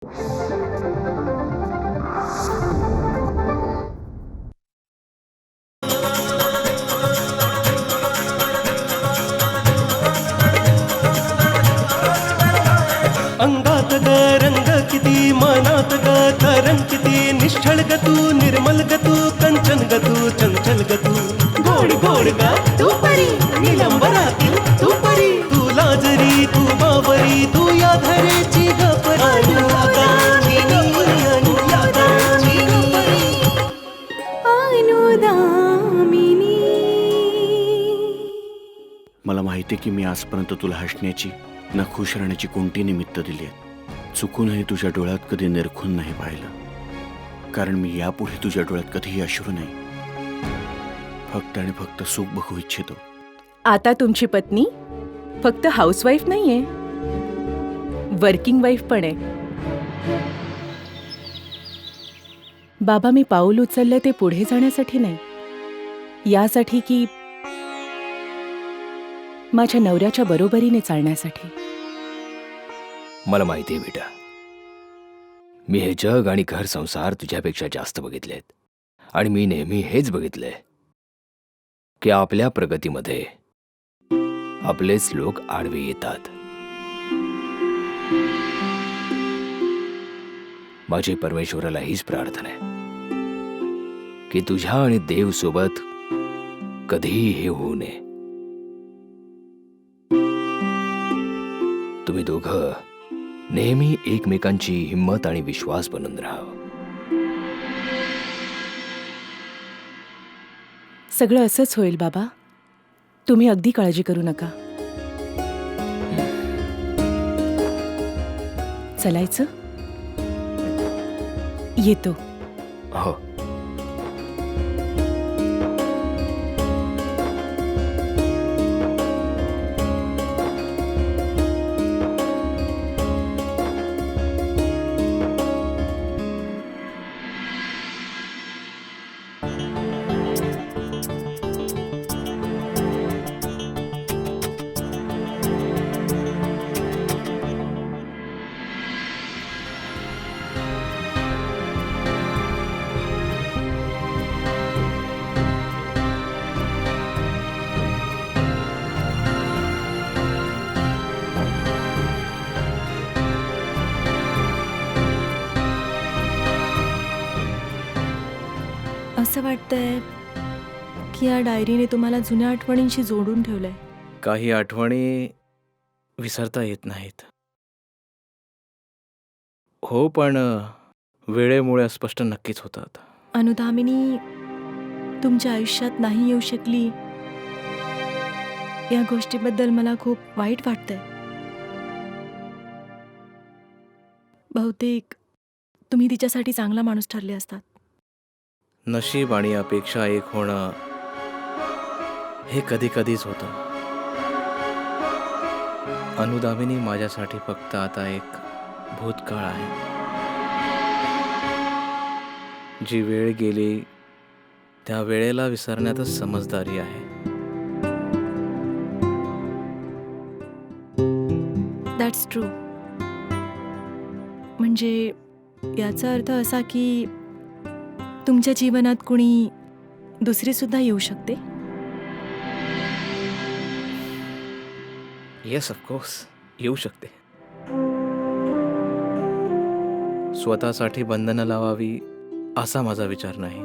अंगात ग रंग किती, मनात ग तरंग किती, निश्चळ ग तू, निर्मल ग तू, कंचन ग तू, चंचल ग तू, गोड गोड ग तू परी, निलंबरातील तू परी, तू लाजरी तू बावरी, तू या धरेची ग परी, मला माहिती की मी आजपर्यंत तुला हसण्याची ना खुश राहण्याची कोणती निमित्त दिली आहेत. चुकूनही तुझ्या डोळ्यात कधी निरखून नाही पाहिलं, कारण मी यापुढे तुझ्या डोळ्यात कधीही अश्रू नाही, फक्त आणि फक्त सुख बघू इच्छितो. आता तुमची पत्नी फक्त हाऊसवाईफ नाहीये, वर्किंग वाईफ पण आहे. बाबा, मी पाऊल उचलले ते पुढे जाण्यासाठी नाही, यासाठी की माझ्या नवऱ्याच्या बरोबरीने चालण्यासाठी. मला माहिती आहे बेटा, मी हे जग आणि घर संसार तुझ्यापेक्षा जास्त बघितलेत, आणि मी नेहमी हेच बघितलंय की आपल्या प्रगतीमध्ये आपलेच लोक आडवे येतात. माझी परमेश्वराला हीच प्रार्थना आहे की तुझ्या आणि देव सोबत कधीही हे होऊ नये. तुम्ही दोघं नेहमी एकमेकांची हिंमत आणि विश्वास बनून राहावं. सगळं असंच होईल बाबा, तुम्ही अगदी काळजी करू नका. चलायचं? येतो. हो. असं वाटतंय की या डायरीने तुम्हाला जुन्या आठवणींशी जोडून ठेवलंय. काही आठवणी विसरता येत नाहीत. हो, पण वेळेमुळे अस्पष्ट नक्कीच होतात. अनुधामिनी तुमच्या आयुष्यात नाही येऊ शकली, या गोष्टीबद्दल मला खूप वाईट वाटतंय. बहुतेक तुम्ही तिच्यासाठी चांगला माणूस ठरले असतात. नशीब आणि अपेक्षा एक होणं हे कधी कधीच होतं. अनुदामिनी माझ्यासाठी फक्त आता एक भूतकाळ आहे. जी वेळ गेली त्या वेळेला विसरण्यातच समजदारी आहे. That's true. म्हणजे याचा अर्थ असा की तुमच्या जीवनात कुणी दुसरी सुद्धा येऊ शकते. येस, ऑफकोर्स येऊ शकते. स्वतःसाठी बंधनं लावावी असा माझा विचार नाही.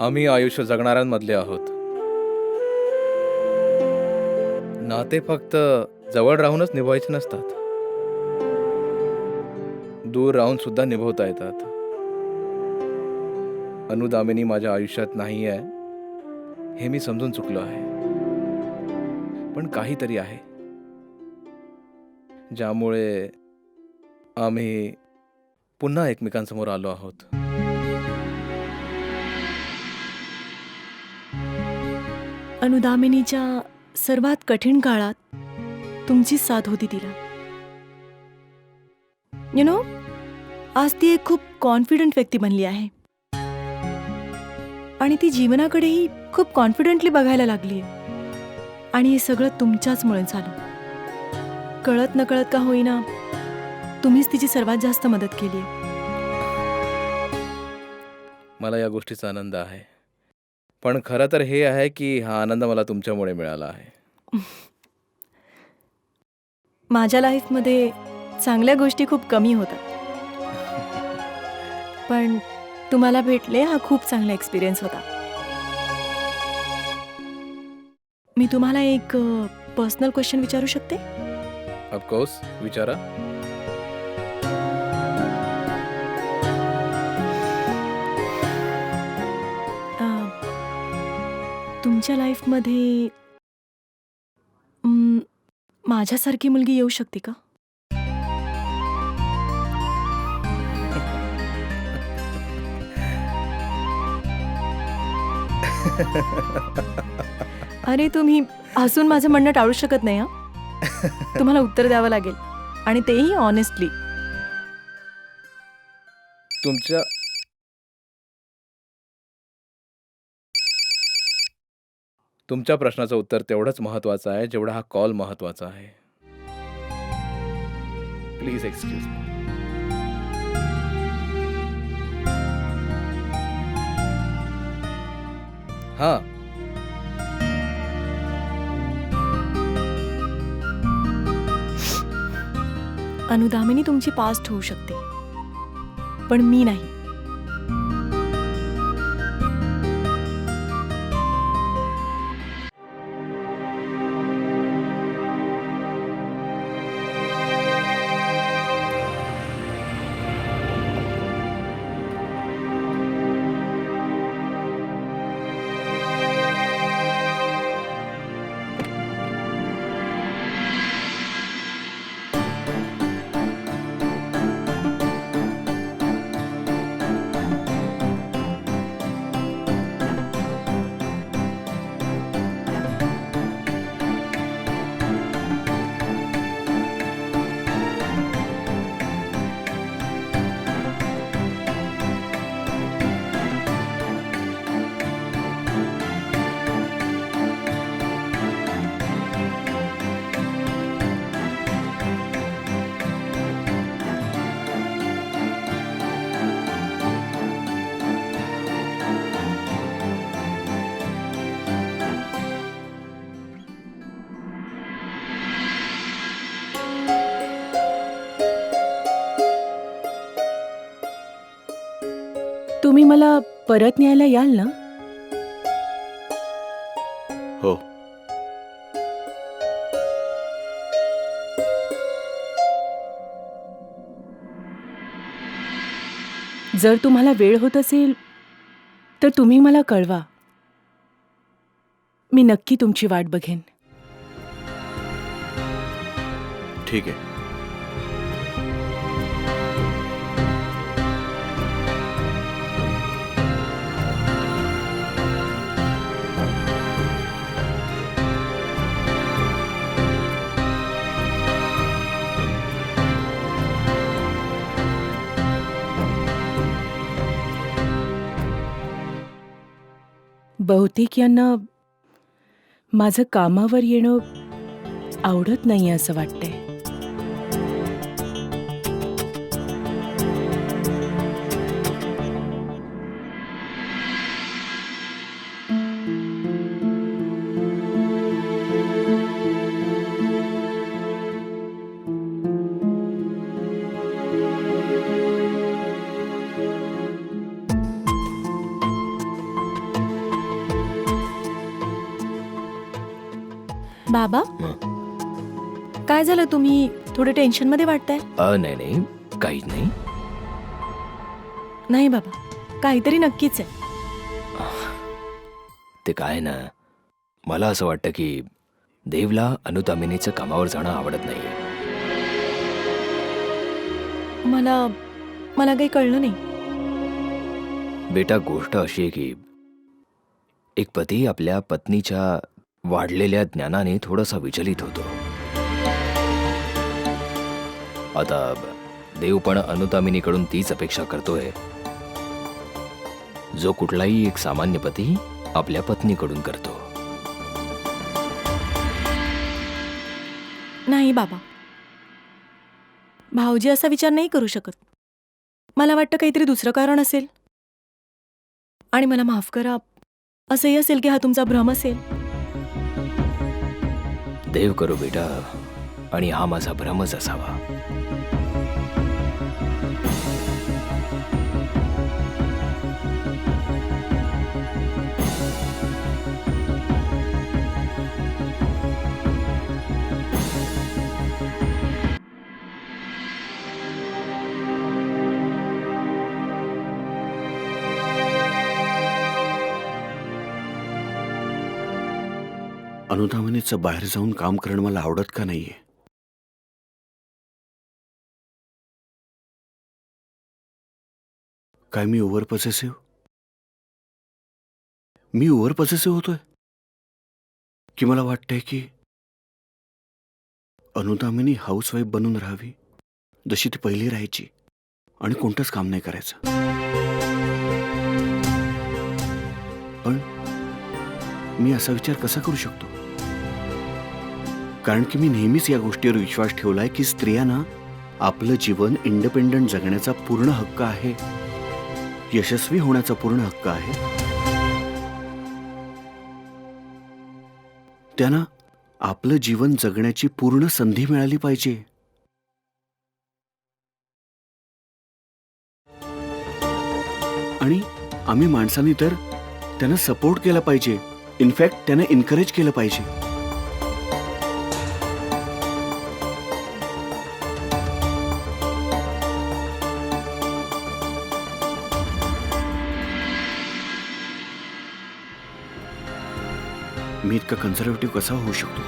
आम्ही आयुष्य जगणाऱ्यांमधले आहोत. नाते फक्त जवळ राहूनच निभवायचे नसतात, दूर राहून सुद्धा निभवता येतात. अनुदामिनी माझ्या आयुष्यात नाही आहे हे मी समजून चुकलो आहे, पण काहीतरी आहे ज्यामुळे आम्ही पुन्हा एकमेकांसमोर आलो आहोत. अनुदामिनीच्या सर्वात कठीण काळात तुमची साथ होती तिला. यु नो, आज ती एक खूप कॉन्फिडंट व्यक्ती बनली आहे आणि ती जीवनाकडेही खूप कॉन्फिडंटली बघायला लागली आहे. आणि हे सगळं तुमच्याचमुळे झालं. कळत नकळत का होईना तुम्हीच तिची सर्वात जास्त मदत केली आहे. मला या गोष्टीचा आनंद आहे. पण खरं तर हे आहे की हा आनंद मला तुमच्यामुळे मिळाला आहे. माझ्या लाईफमध्ये चांगल्या गोष्टी खूप कमी होतात, पण तुम्हाला भेटले हा खूप चांगला एक्सपिरियन्स होता. मी तुम्हाला एक पर्सनल क्वेश्चन विचारू शकते? ऑफकोर्स, विचारा. तुमच्या लाईफमध्ये माझ्यासारखी मुलगी येऊ शकते का? अरे तुम्ही हसून माझं म्हणणं टाळू शकत नाही हा. तुम्हाला उत्तर द्यावं लागेल, आणि तेही ऑनेस्टली. तुमच्या तुमच्या प्रश्नाचं उत्तर तेवढंच महत्वाचं आहे जेवढा हा कॉल महत्वाचा आहे. Please excuse me. हां, अनुदामिनी तुमची पास्ट होऊ शकते, पण मी नाही. तुम्ही मला परत न्यायला याल ना? हो. जर तुम्हाला वेळ होत असेल तर तुम्ही मला कळवा. मी नक्की तुमची वाट बघेन. ठीक आहे. बहुतेक यांना माझं कामावर येणं आवडत नाही असं वाटतंय. बाबा, काय झालं? तुम्ही थोडे टेन्शन मध्ये वाटताय. नाही नाही, काहीच नाही. नाही बाबा, काहीतरी नक्कीच आहे. ते काय ना, मला असं वाटतं की देवला अनुतामिनीचं कामावर जाणं आवडत नाहीये. मला काही कळलं नाही. बेटा, गोष्ट अशी आहे की एक पती आपल्या पत्नीच्या वाढलेल्या ज्ञानाने थोडासा विचलित होतो. आता देव पण अनुतामिनीकडून तीच अपेक्षा करतोय जो कुठलाही एक सामान्य पती आपल्या पत्नीकडून करतो. नाही बाबा, भाऊजी असा विचार नाही करू शकत. मला वाटतं काहीतरी दुसरं कारण असेल. आणि मला माफ करा, असंही असेल की हा तुमचा भ्रम असेल. देव करो बेटा, आणि हा माझा भ्रमच असावा. अनुधावनीचं बाहेर जाऊन काम करणं मला आवडत का नाहीये? काय मी ओव्हर पॉसेसिव्ह? मी ओव्हर पॉसेसिव्ह होतोय? की मला वाटतंय की अनुधामिनी हाऊसवाईफ बनून राहावी जशी ती पहिली राहायची आणि कोणतंच काम नाही करायचं? पण मी असा विचार कसा करू शकतो? कारण की मी नेहमीच या गोष्टीवर विश्वास ठेवलाय की स्त्रियांना आपलं जीवन इंडिपेंडंट जगण्याचा पूर्ण हक्क आहे, यशस्वी होण्याचा पूर्ण हक्क आहे. त्यांना आपलं जीवन जगण्याची पूर्ण संधी मिळाली पाहिजे. आणि आम्ही माणसांनी तर त्यांना सपोर्ट केला पाहिजे, इनफॅक्ट त्यांना एनकरेज केलं पाहिजे. मी इतका कन्झर्वेटिव्ह कसा होऊ शकतो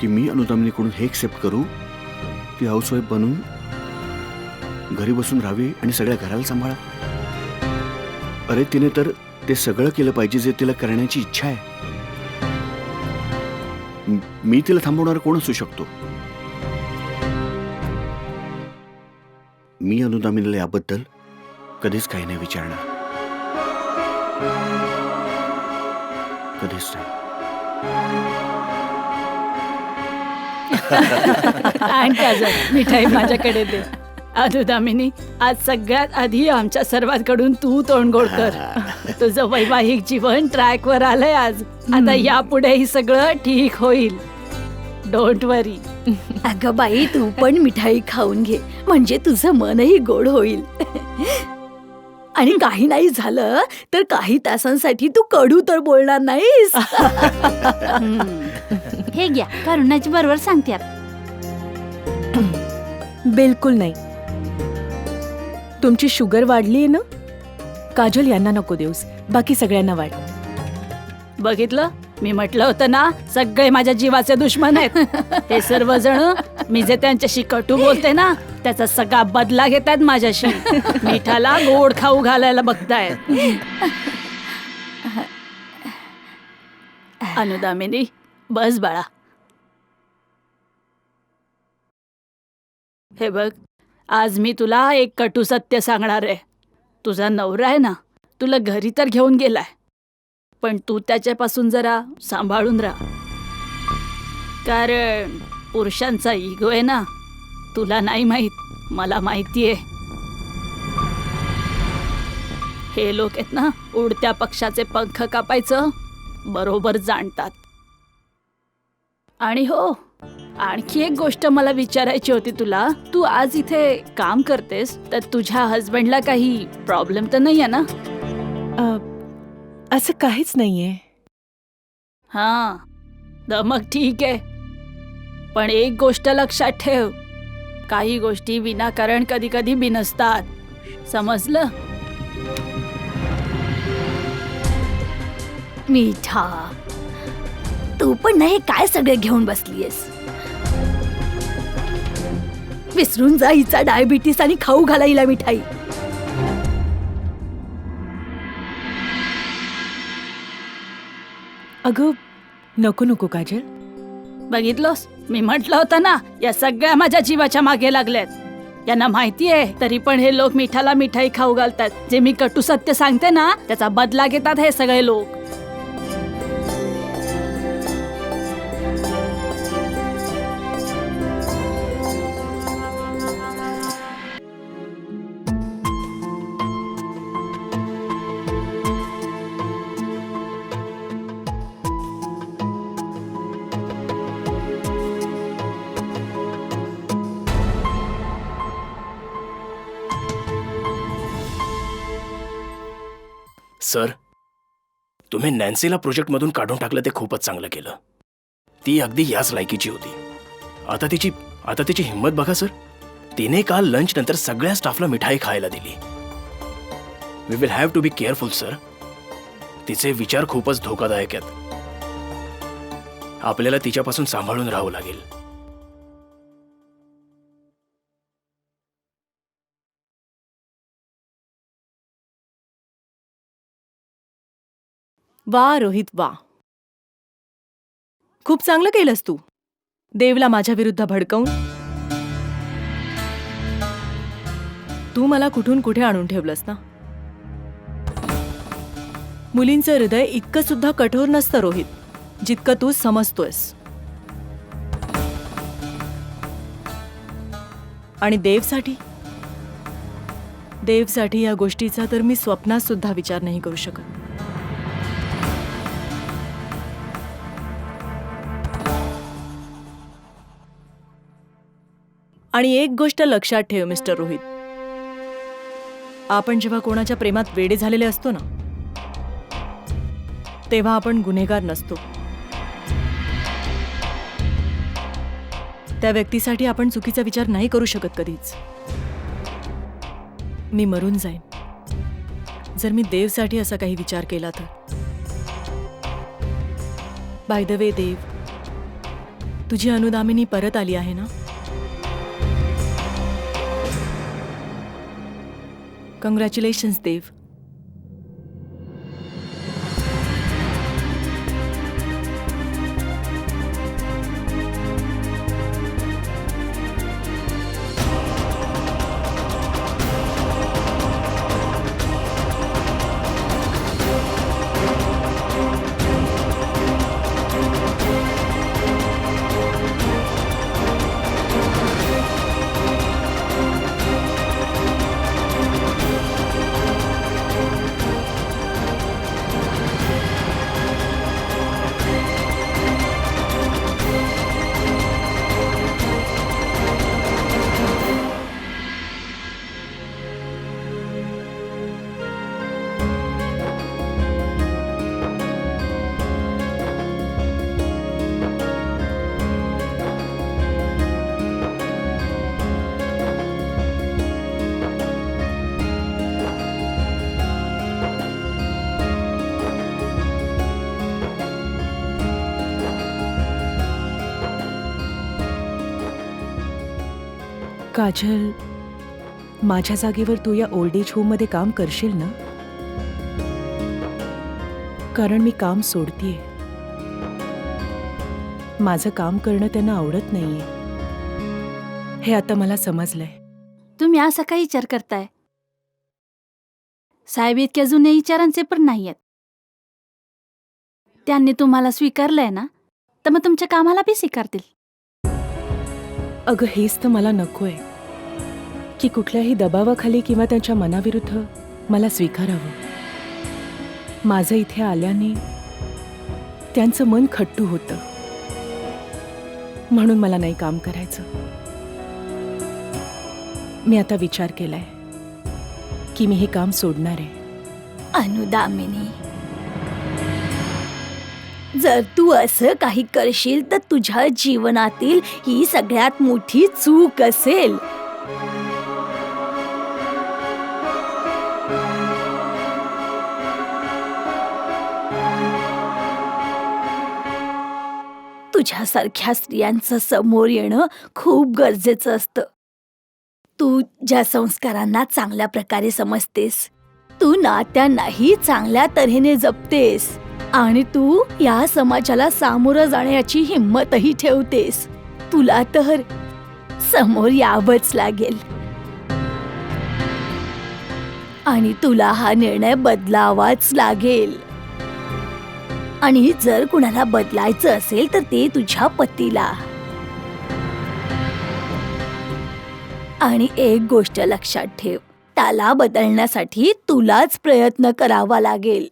की मी अनुदामिनीकडून हे एक्सेप्ट करू ती हाऊसवाईफ बनून घरी बसून राहावी आणि सगळ्या घराला सांभाळा? अरे तिने तर ते सगळं केलं पाहिजे जे तिला करण्याची इच्छा आहे. मी तिला थांबवणार कोण असू शकतो? मी अनुदामिनीला याबद्दल कधीच काही नाही विचारणार, कधीच नाही. आण काजल, मिठाई माझ्याकडे दे. अनुदामिनी, आज सगळ्यात आधी आमच्या सर्वांकडून तू तोंडगोड कर. तुझं वैवाहिक जीवन ट्रॅकवर आलंय आज. आता यापुढे ही सगळं ठीक होईल. डोंट वरी. अगं बाई, तू पण मिठाई खाऊन घे, म्हणजे तुझं मनही गोड होईल. आणि काही नाही झालं तर काही तासांसाठी तू कडू तर बोलणार नाहीस. हे घ्या, करुणाची बरोबर सांगत्यात. बिलकुल नाही. तुमची शुगर वाढलीये ना? काजल यांना नको देऊस, बाकी सगळ्यांना वाढ. बघितलं, मी म्हटलं होतं ना, सगळे माझ्या जीवाचे दुश्मन आहेत. हे सर्वजण मी जे त्यांच्याशी कटू बोलते ना, त्याचा सगळा बदला घेतात माझ्याशी. मिठाला गोड खाऊ घालायला बघतायत. अनुदामिनी, बस बाळा. हे बघ, आज मी तुला एक कटू सत्य सांगणार आहे. तुझा नवरा आहे ना, तुला घरी तर घेऊन गेलाय, पण तू त्याच्यापासून जरा सांभाळून राहा. कारण पुरुषांचा इगो आहे ना, तुला नाही माहित, मला माहितीये. हे लोक आहेत ना, उडत्या पक्षाचे पंख कापायचं बरोबर जाणतात. आणि हो, आणखी एक गोष्ट मला विचारायची होती तुला. तू आज इथे काम करतेस तर तुझ्या हस्बंडला काही प्रॉब्लेम तर नाही आहे ना? असं काहीच नाहीये. हां, तर मग ठीक आहे. पण एक गोष्ट लक्षात ठेव, काही गोष्टी विनाकारण कधी कधी बिनसतात. समजलं? मिठा, तू पण नाही काय सगळे घेऊन बसलीयस. विसरून जा हिचा डायबिटीस आणि खाऊ घाला हिला मिठाई. अगं नको नको काजल. बघितलंस, मी म्हटलं होतं ना, या सगळ्या माझ्या जीवाच्या मागे लागल्यात. यांना माहितीये तरी पण हे लोक मिठाला मिठाई खाऊ घालतात. जे मी कटू सत्य सांगते ना, त्याचा बदला घेतात हे सगळे लोक. सर, तुम्ही नॅन्सीला प्रोजेक्टमधून काढून टाकलं ते खूपच चांगलं केलं. ती अगदी याच लायकीची होती. आता तिची हिंमत बघा सर. तिने काल लंच नंतर सगळ्या स्टाफला मिठाई खायला दिली. We will have to be careful sir. तिचे विचार खूपच धोकादायक आहेत. आपल्याला तिच्यापासून सांभाळून राहावं लागेल. वा रोहित वा, खूप चांगलं केलंस तू. देवला माझ्या विरुद्ध भडकवून तू मला कुठून कुठे आणून ठेवलंस ना. मुलींचं हृदय इतकं सुद्धा कठोर नसतं रोहित, जितकं तू समजतोयस. आणि देवसाठी या गोष्टीचा तर मी स्वप्नात सुद्धा विचार नाही करू शकत. आणि एक गोष्ट लक्षात ठेव मिस्टर रोहित, आपण जेव्हा कोणाच्या प्रेमात वेडे झालेले असतो ना, तेव्हा आपण गुन्हेगार नसतो. त्या व्यक्तीसाठी आपण चुकीचा विचार नाही करू शकत कधीच. मी मरून जाईन जर मी देवसाठी असा काही विचार केला तर. बाय द वे देव, तुझी अनुदामिनी परत आली आहे ना? कंग्रॅच्युलेशन्स देव. काजल, माझ्या जागेवर तू या ओल्ड एज होममध्ये काम करशील ना? कारण मी काम सोडतीये. माझं काम करणं त्यांना आवडत नाहीये, हे आता मला समजलंय. तुम्ही असा काही विचार करताय? साहेब इतक्या जुन्या विचारांचे पण नाही आहेत. त्यांनी तुम्हाला स्वीकारलंय ना, तर मग तुमच्या कामाला बी स्वीकारतील. अगं, हेच तर मला नकोय की कुठल्याही दबावाखाली किंवा त्यांच्या मनाविरुद्ध मला स्वीकारावं. माझं इथे आल्याने त्यांचं मन खट्टू होतं, म्हणून मला नाही काम करायचं. मी आता विचार केलाय की मी हे काम सोडणार आहे. अनुदामिनी, जर तू असं काही करशील तर तुझ्या जीवनातील ही सगळ्यात मोठी चूक असेल. तुझ्यासारख्या स्त्रियांचं समोर येणं खूप गरजेचं असतं. तू ज्या संस्कारांना चांगल्या प्रकारे समजतेस, तू नात्यांनाही चांगल्या तऱ्हेने जपतेस आणि तू या समाजाला सामोरं जाण्याची हिंमतही ठेवतेस. तुला तर समोर यावंच लागेल आणि तुला हा निर्णय बदलावाच लागेल. आणि जर कुणाला बदलायचं असेल तर ते तुझ्या पतीला. आणि एक गोष्ट लक्षात ठेव, त्याला बदलण्यासाठी तुलाच प्रयत्न करावा लागेल.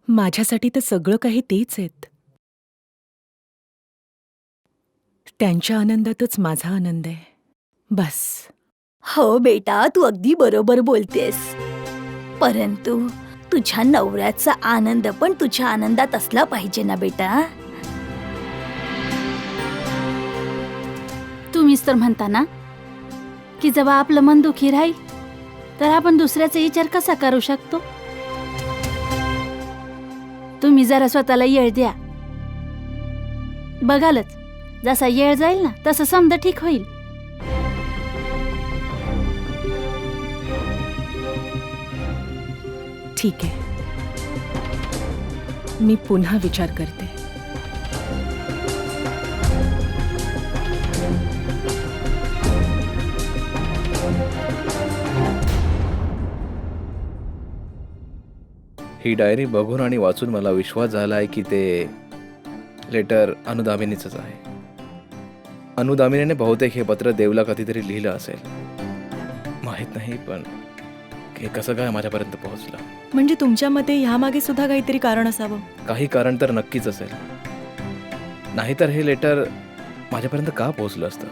माझ्यासाठी तर सगळं काही तेच आहेत. त्यांच्या आनंदातच माझा आनंद आहे, बस. हो बेटा, तू अगदी बरोबर बोलतेस. परंतु तुझ्या नवऱ्याचा आनंद पण तुझ्या आनंदात असला पाहिजे ना बेटा. तुम्हीच तर म्हणता ना की जेव्हा आपलं मन दुखी राहील तर आपण दुसऱ्याचा विचार कसा करू शकतो. तुम्ही जरा स्वतःला येळ द्या. बघालच जसा येळ जाईल ना तसं समजा ठीक होईल. ठीक आहे, मी पुन्हा विचार करते. ही डायरी बघून आणि वाचून मला विश्वास झाला आहे की ते लेटर अनुदामिनीचंच आहे. अनुदामिनीने बहुतेक हे पत्र देवला कधीतरी लिहिलं असेल. माहीत नाही पण हे कसं काय माझ्यापर्यंत पोहोचलं. म्हणजे तुमच्या मते ह्यामागे सुद्धा काहीतरी कारण असावं. काही कारण तर नक्कीच असेल, नाहीतर हे लेटर माझ्यापर्यंत का पोहोचलं असतं.